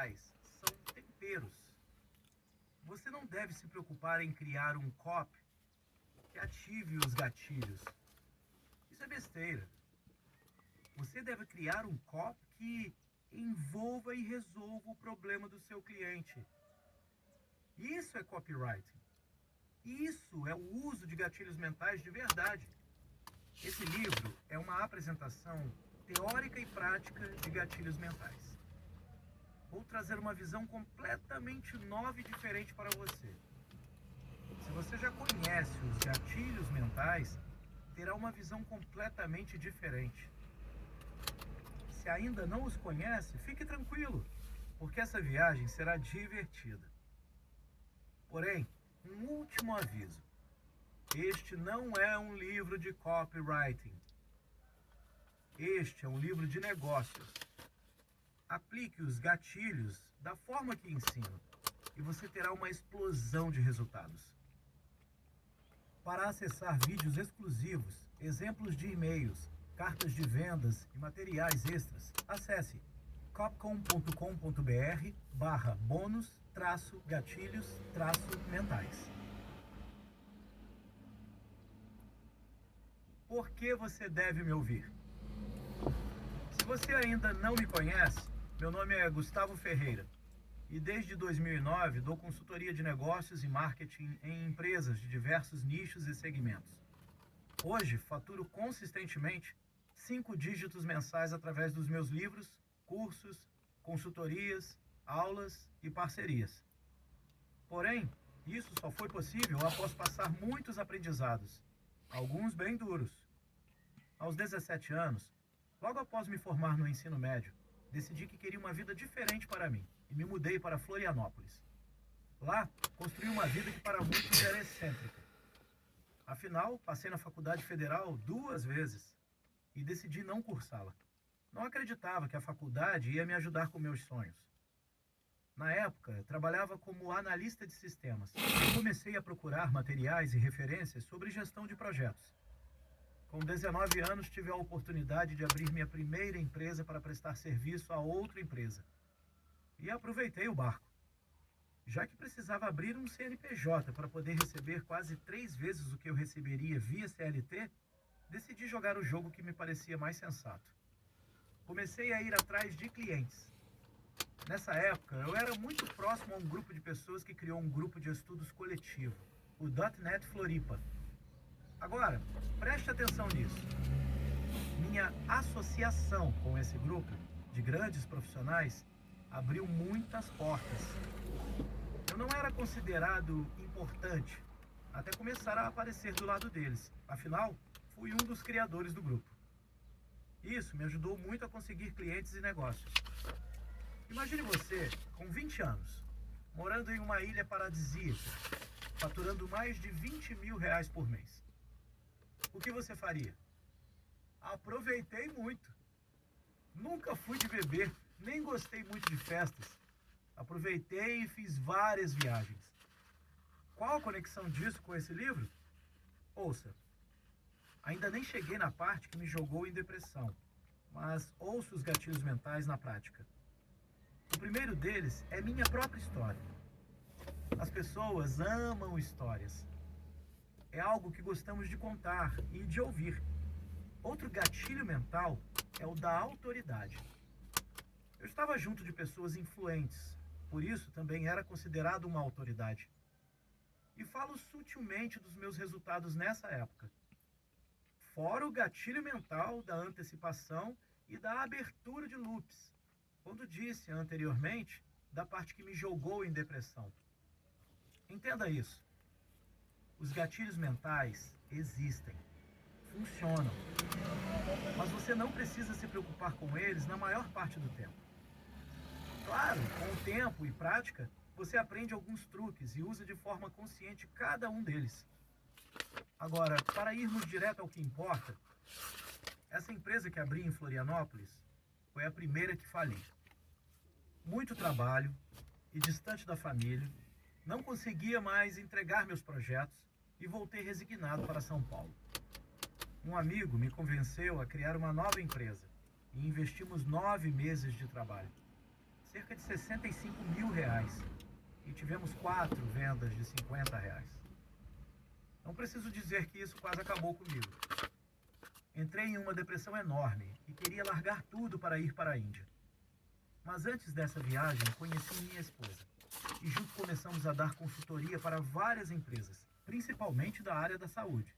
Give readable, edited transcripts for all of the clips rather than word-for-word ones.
mentais são temperos. Você não deve se preocupar em criar um copy que ative os gatilhos. Isso é besteira. Você deve criar um copy que envolva e resolva o problema do seu cliente. Isso é copywriting. Isso é o uso de gatilhos mentais de verdade. Esse livro é uma apresentação teórica e prática de gatilhos mentais. Vou trazer uma visão completamente nova e diferente para você. Se você já conhece os gatilhos mentais, terá uma visão completamente diferente. Se ainda não os conhece, fique tranquilo, porque essa viagem será divertida. Porém, um último aviso. Este não é um livro de copywriting. Este é um livro de negócios. Aplique os gatilhos da forma que ensino e você terá uma explosão de resultados. Para acessar vídeos exclusivos, exemplos de e-mails, cartas de vendas e materiais extras, acesse copcom.com.br/bônus-gatilhos-mentais. Por que você deve me ouvir? Se você ainda não me conhece, meu nome é Gustavo Ferreira e desde 2009 dou consultoria de negócios e marketing em empresas de diversos nichos e segmentos. Hoje faturo consistentemente 5 dígitos mensais através dos meus livros, cursos, consultorias, aulas e parcerias. Porém, isso só foi possível após passar muitos aprendizados, alguns bem duros. Aos 17 anos, logo após me formar no ensino médio, decidi que queria uma vida diferente para mim e me mudei para Florianópolis. Lá, construí uma vida que para muitos era excêntrica. Afinal, passei na faculdade federal 2 vezes e decidi não cursá-la. Não acreditava que a faculdade ia me ajudar com meus sonhos. Na época, trabalhava como analista de sistemas e comecei a procurar materiais e referências sobre gestão de projetos. Com 19 anos, tive a oportunidade de abrir minha primeira empresa para prestar serviço a outra empresa. E aproveitei o barco. Já que precisava abrir um CNPJ para poder receber quase 3 vezes o que eu receberia via CLT, decidi jogar o jogo que me parecia mais sensato. Comecei a ir atrás de clientes. Nessa época, eu era muito próximo a um grupo de pessoas que criou um grupo de estudos coletivo, o .NET Floripa. Agora, preste atenção nisso. Minha associação com esse grupo de grandes profissionais abriu muitas portas. Eu não era considerado importante até começar a aparecer do lado deles. Afinal, fui um dos criadores do grupo. Isso me ajudou muito a conseguir clientes e negócios. Imagine você, com 20 anos, morando em uma ilha paradisíaca, faturando mais de R$ 20.000 por mês. O que você faria? Aproveitei muito. Nunca fui de beber, nem gostei muito de festas. Aproveitei e fiz várias viagens. Qual a conexão disso com esse livro? Ouça. Ainda nem cheguei na parte que me jogou em depressão, mas ouço os gatilhos mentais na prática. O primeiro deles é minha própria história. As pessoas amam histórias. É algo que gostamos de contar e de ouvir. Outro gatilho mental é o da autoridade. Eu estava junto de pessoas influentes, por isso também era considerado uma autoridade. E falo sutilmente dos meus resultados nessa época. Fora o gatilho mental da antecipação e da abertura de loops, quando disse anteriormente da parte que me jogou em depressão. Entenda isso. Os gatilhos mentais existem, funcionam, mas você não precisa se preocupar com eles na maior parte do tempo. Claro, com o tempo e prática, você aprende alguns truques e usa de forma consciente cada um deles. Agora, para irmos direto ao que importa, essa empresa que abri em Florianópolis foi a primeira que fali. Muito trabalho e distante da família, não conseguia mais entregar meus projetos e voltei resignado para São Paulo. Um amigo me convenceu a criar uma nova empresa e investimos 9 meses de trabalho. cerca de R$ 65.000, e tivemos 4 vendas de R$ 50. Não preciso dizer que isso quase acabou comigo. Entrei em uma depressão enorme e queria largar tudo para ir para a Índia. Mas antes dessa viagem, conheci minha esposa e juntos começamos a dar consultoria para várias empresas, principalmente da área da saúde.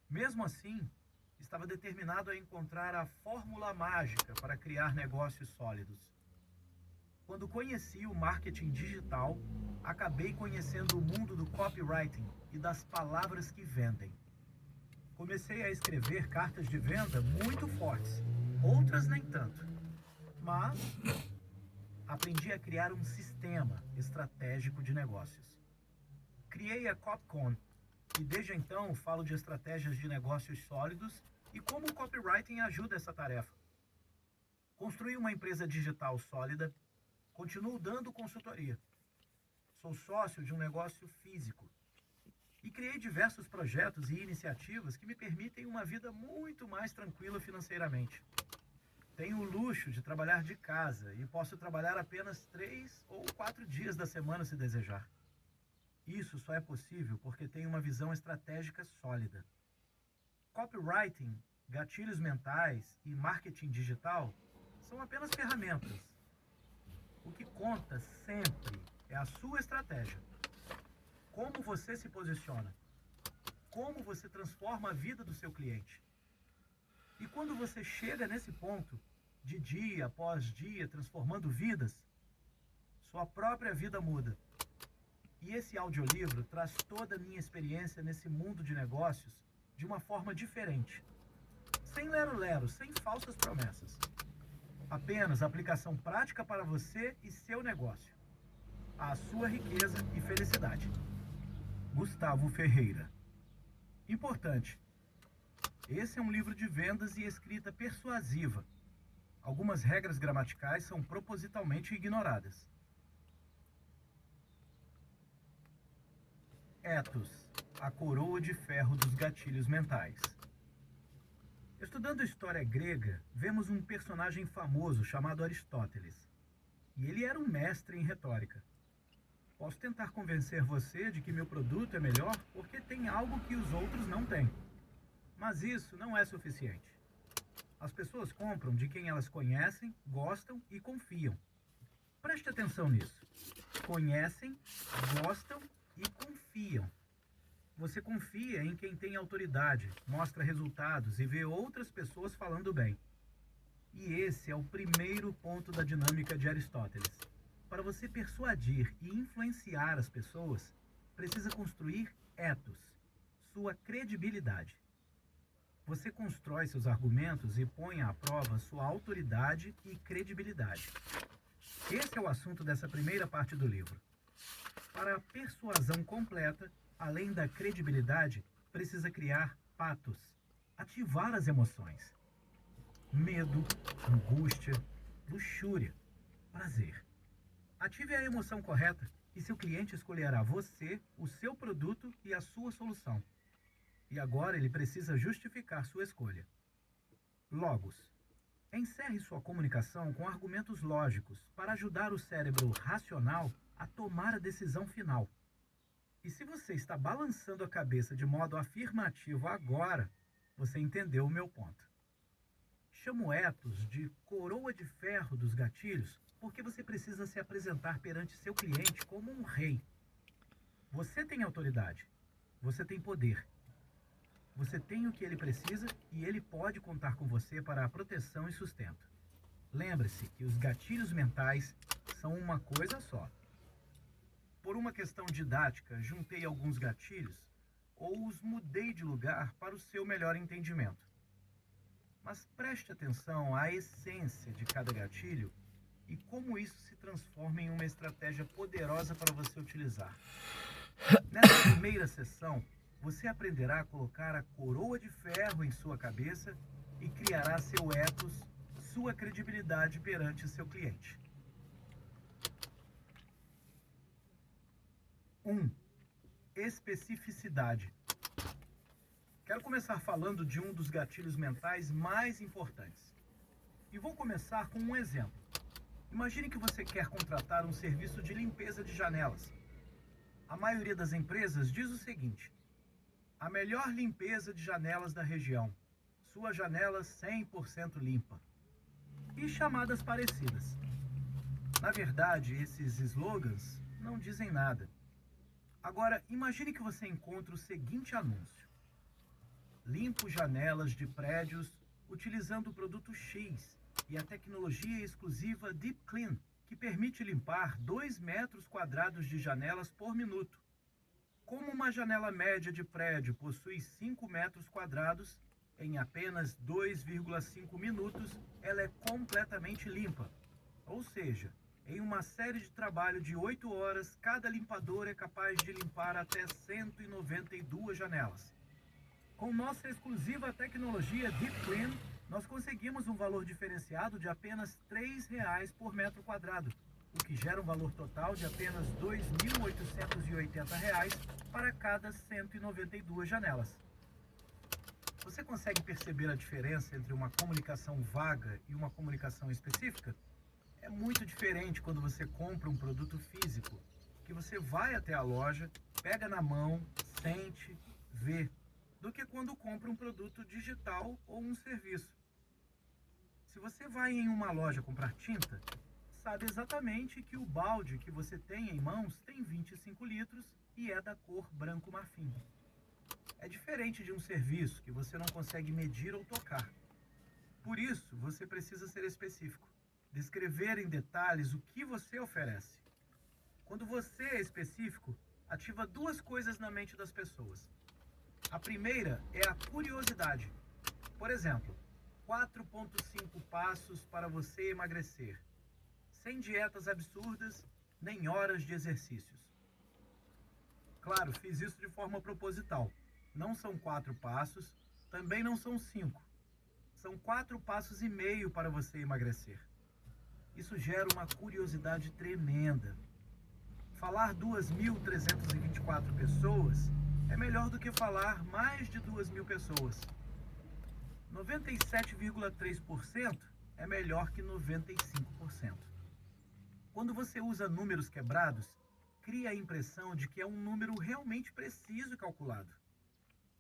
Mesmo assim, estava determinado a encontrar a fórmula mágica para criar negócios sólidos. Quando conheci o marketing digital, acabei conhecendo o mundo do copywriting e das palavras que vendem. Comecei a escrever cartas de venda muito fortes, outras nem tanto. Mas aprendi a criar um sistema estratégico de negócios. Criei a Copcon e desde então falo de estratégias de negócios sólidos e como o copywriting ajuda essa tarefa. Construí uma empresa digital sólida, continuo dando consultoria. Sou sócio de um negócio físico e criei diversos projetos e iniciativas que me permitem uma vida muito mais tranquila financeiramente. Tenho o luxo de trabalhar de casa e posso trabalhar apenas 3 ou 4 dias da semana se desejar. Isso só é possível porque tenho uma visão estratégica sólida. Copywriting, gatilhos mentais e marketing digital são apenas ferramentas. O que conta sempre é a sua estratégia. Como você se posiciona. Como você transforma a vida do seu cliente. E quando você chega nesse ponto, de dia após dia, transformando vidas, sua própria vida muda. E esse audiolivro traz toda a minha experiência nesse mundo de negócios de uma forma diferente. Sem lero-lero, sem falsas promessas. Apenas aplicação prática para você e seu negócio. A sua riqueza e felicidade. Gustavo Ferreira. Importante. Esse é um livro de vendas e escrita persuasiva. Algumas regras gramaticais são propositalmente ignoradas. Ethos, a coroa de ferro dos gatilhos mentais. Estudando história grega, vemos um personagem famoso chamado Aristóteles. E ele era um mestre em retórica. Posso tentar convencer você de que meu produto é melhor porque tem algo que os outros não têm. Mas isso não é suficiente. As pessoas compram de quem elas conhecem, gostam e confiam. Preste atenção nisso. Conhecem, gostam e confiam. Você confia em quem tem autoridade, mostra resultados e vê outras pessoas falando bem. E esse é o primeiro ponto da dinâmica de Aristóteles. Para você persuadir e influenciar as pessoas, precisa construir ethos, sua credibilidade. Você constrói seus argumentos e põe à prova sua autoridade e credibilidade. Esse é o assunto dessa primeira parte do livro. Para a persuasão completa, além da credibilidade, precisa criar patos, ativar as emoções. Medo, angústia, luxúria, prazer. Ative a emoção correta e seu cliente escolherá você, o seu produto e a sua solução. E agora ele precisa justificar sua escolha. Logos. Encerre sua comunicação com argumentos lógicos para ajudar o cérebro racional a tomar a decisão final. E se você está balançando a cabeça de modo afirmativo agora, você entendeu o meu ponto. Chamo ethos de coroa de ferro dos gatilhos porque você precisa se apresentar perante seu cliente como um rei. Você tem autoridade. Você tem poder. Você tem o que ele precisa e ele pode contar com você para a proteção e sustento. Lembre-se que os gatilhos mentais são uma coisa só. Por uma questão didática, juntei alguns gatilhos ou os mudei de lugar para o seu melhor entendimento. Mas preste atenção à essência de cada gatilho e como isso se transforma em uma estratégia poderosa para você utilizar. Nessa primeira sessão, você aprenderá a colocar a coroa de ferro em sua cabeça e criará seu ethos, sua credibilidade perante seu cliente. 1. Especificidade. Quero começar falando de um dos gatilhos mentais mais importantes. E vou começar com um exemplo. Imagine que você quer contratar um serviço de limpeza de janelas. A maioria das empresas diz o seguinte: a melhor limpeza de janelas da região, sua janela 100% limpa. E chamadas parecidas. Na verdade, esses slogans não dizem nada. Agora, imagine que você encontra o seguinte anúncio: limpo janelas de prédios utilizando o produto X e a tecnologia exclusiva Deep Clean, que permite limpar 2 metros quadrados de janelas por minuto. Como uma janela média de prédio possui 5 metros quadrados, em apenas 2,5 minutos ela é completamente limpa. Ou seja, em uma série de trabalho de 8 horas, cada limpador é capaz de limpar até 192 janelas. Com nossa exclusiva tecnologia Deep Clean, nós conseguimos um valor diferenciado de apenas R$ 3,00 por metro quadrado, o que gera um valor total de apenas R$ 2.880 para cada 192 janelas. Você consegue perceber a diferença entre uma comunicação vaga e uma comunicação específica? É muito diferente quando você compra um produto físico, que você vai até a loja, pega na mão, sente, vê, do que quando compra um produto digital ou um serviço. Se você vai em uma loja comprar tinta, sabe exatamente que o balde que você tem em mãos tem 25 litros e é da cor branco marfim. É diferente de um serviço que você não consegue medir ou tocar. Por isso, você precisa ser específico, descrever em detalhes o que você oferece. Quando você é específico, ativa 2 coisas na mente das pessoas. A primeira é a curiosidade. Por exemplo, 4,5 passos para você emagrecer, sem dietas absurdas, nem horas de exercícios. Claro, fiz isso de forma proposital. Não são 4 passos, também não são 5. São 4,5 passos para você emagrecer. Isso gera uma curiosidade tremenda. Falar 2.324 pessoas é melhor do que falar mais de 2.000 pessoas. 97,3% é melhor que 95%. Quando você usa números quebrados, cria a impressão de que é um número realmente preciso e calculado.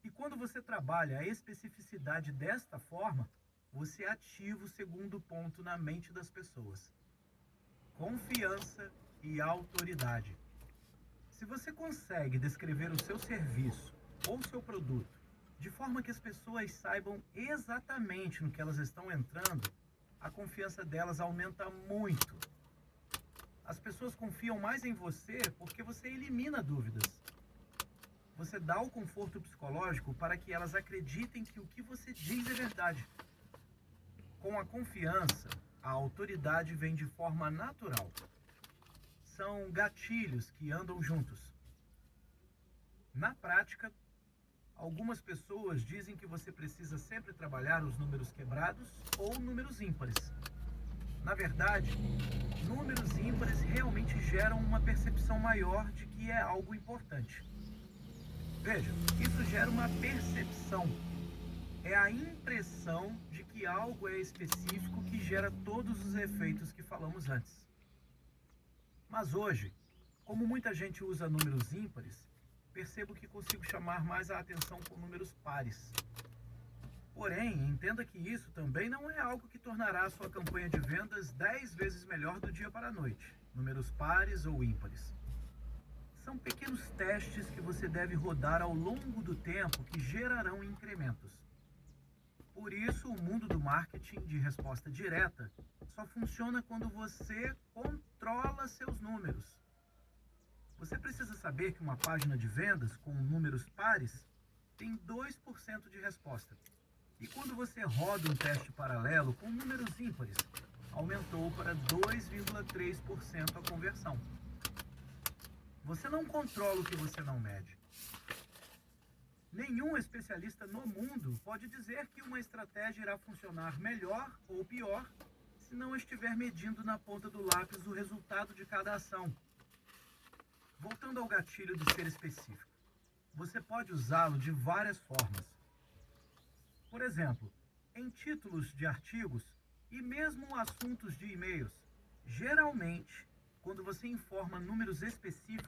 E quando você trabalha a especificidade desta forma, você ativa o segundo ponto na mente das pessoas: confiança e autoridade. Se você consegue descrever o seu serviço ou seu produto de forma que as pessoas saibam exatamente no que elas estão entrando, a confiança delas aumenta muito. As pessoas confiam mais em você porque você elimina dúvidas. Você dá o conforto psicológico para que elas acreditem que o que você diz é verdade. Com a confiança, a autoridade vem de forma natural. São gatilhos que andam juntos. Na prática, algumas pessoas dizem que você precisa sempre trabalhar os números quebrados ou números ímpares. Na verdade, números ímpares realmente geram uma percepção maior de que é algo importante. Veja, isso gera uma percepção. É a impressão de que algo é específico que gera todos os efeitos que falamos antes. Mas hoje, como muita gente usa números ímpares, percebo que consigo chamar mais a atenção com números pares. Porém, entenda que isso também não é algo que tornará a sua campanha de vendas 10 vezes melhor do dia para a noite, números pares ou ímpares. São pequenos testes que você deve rodar ao longo do tempo que gerarão incrementos. Por isso, o mundo do marketing de resposta direta só funciona quando você controla seus números. Você precisa saber que uma página de vendas com números pares tem 2% de resposta. E quando você roda um teste paralelo com números ímpares, aumentou para 2,3% a conversão. Você não controla o que você não mede. Nenhum especialista no mundo pode dizer que uma estratégia irá funcionar melhor ou pior se não estiver medindo na ponta do lápis o resultado de cada ação. Voltando ao gatilho de ser específico, você pode usá-lo de várias formas. Por exemplo, em títulos de artigos e mesmo assuntos de e-mails, Geralmente, quando você informa números específicos,